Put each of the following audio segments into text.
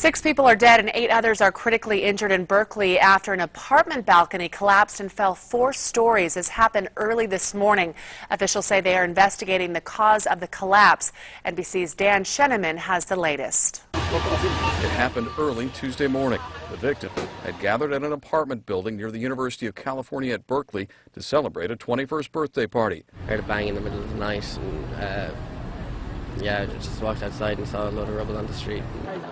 6 people are dead and 8 others are critically injured in Berkeley after an apartment balcony collapsed and fell 4 stories. This happened early this morning. Officials say they are investigating the cause of the collapse. NBC's Dan Sheneman has the latest. It happened early Tuesday morning. The victim had gathered at an apartment building near the University of California at Berkeley to celebrate a 21st birthday party. I heard a bang in the middle of the night and I just walked outside and saw a load of rubble on the street.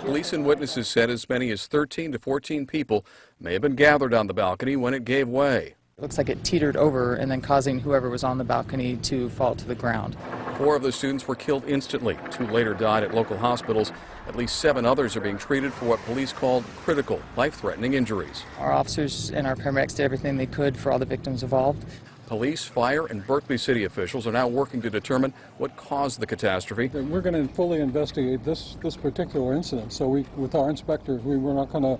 Police and witnesses said as many as 13 to 14 people may have been gathered on the balcony when it gave way. It looks like it teetered over and then causing whoever was on the balcony to fall to the ground. 4 of the students were killed instantly. 2 later died at local hospitals. At least 7 others are being treated for what police called critical, life-threatening injuries. Our officers and our paramedics did everything they could for all the victims involved. Police, fire, and Berkeley City officials are now working to determine what caused the catastrophe. We're going to fully investigate this particular incident. So with our inspectors, we were not going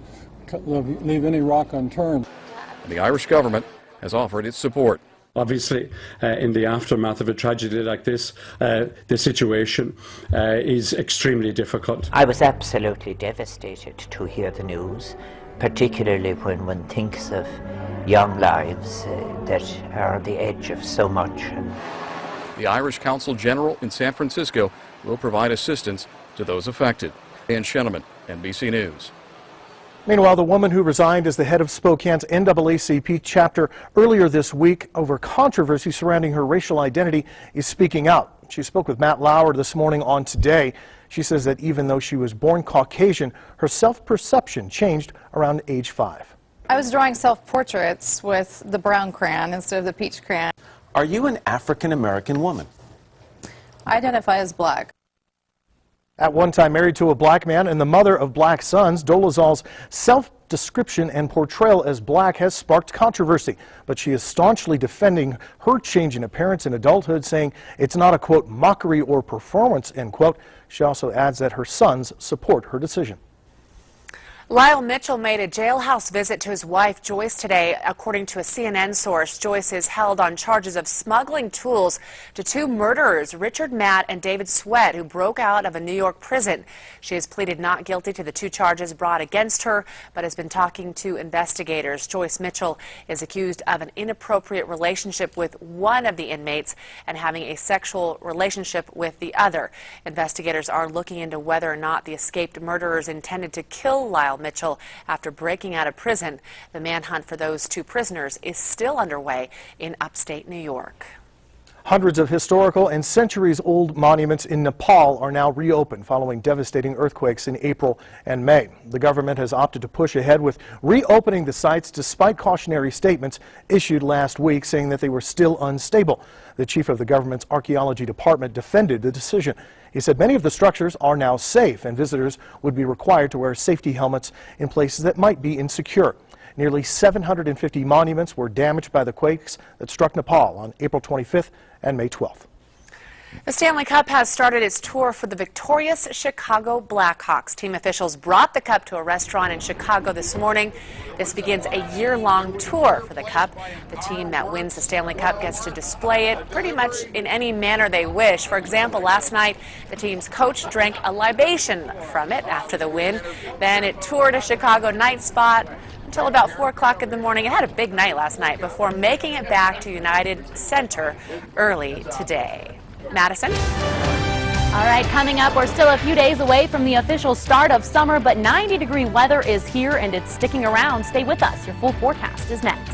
to leave any rock unturned. And the Irish government has offered its support. Obviously, in the aftermath of a tragedy like this, the situation is extremely difficult. I was absolutely devastated to hear the news, particularly when one thinks of young lives that are on the edge of so much. The Irish Consul General in San Francisco will provide assistance to those affected. Dan Sheneman, NBC News. Meanwhile, the woman who resigned as the head of Spokane's NAACP chapter earlier this week over controversy surrounding her racial identity is speaking out. She spoke with Matt Lauer this morning on Today. She says that even though she was born Caucasian, her self-perception changed around age 5. I was drawing self-portraits with the brown crayon instead of the peach crayon. Are you an African-American woman? I identify as black. At one time married to a black man and the mother of black sons, Dolezal's self-description and portrayal as black has sparked controversy. But she is staunchly defending her change in appearance in adulthood, saying it's not a, quote, mockery or performance, end quote. She also adds that her sons support her decision. Lyle Mitchell made a jailhouse visit to his wife, Joyce, today. According to a CNN source, Joyce is held on charges of smuggling tools to 2 murderers, Richard Matt and David Sweat, who broke out of a New York prison. She has pleaded not guilty to the 2 charges brought against her, but has been talking to investigators. Joyce Mitchell is accused of an inappropriate relationship with one of the inmates and having a sexual relationship with the other. Investigators are looking into whether or not the escaped murderers intended to kill Lyle Mitchell after breaking out of prison. The manhunt for those 2 prisoners is still underway in upstate New York. Hundreds of historical and centuries-old monuments in Nepal are now reopened following devastating earthquakes in April and May. The government has opted to push ahead with reopening the sites despite cautionary statements issued last week saying that they were still unstable. The chief of the government's archaeology department defended the decision. He said many of the structures are now safe and visitors would be required to wear safety helmets in places that might be insecure. Nearly 750 monuments were damaged by the quakes that struck Nepal on April 25th and May 12th. The Stanley Cup has started its tour for the victorious Chicago Blackhawks. Team officials brought the cup to a restaurant in Chicago this morning. This begins a year-long tour for the cup. The team that wins the Stanley Cup gets to display it pretty much in any manner they wish. For example, last night, the team's coach drank a libation from it after the win. Then it toured a Chicago night spot until about 4 o'clock in the morning. It had a big night last night before making it back to United Center early today. Madison? All right, coming up, we're still a few days away from the official start of summer, but 90-degree weather is here and it's sticking around. Stay with us. Your full forecast is next.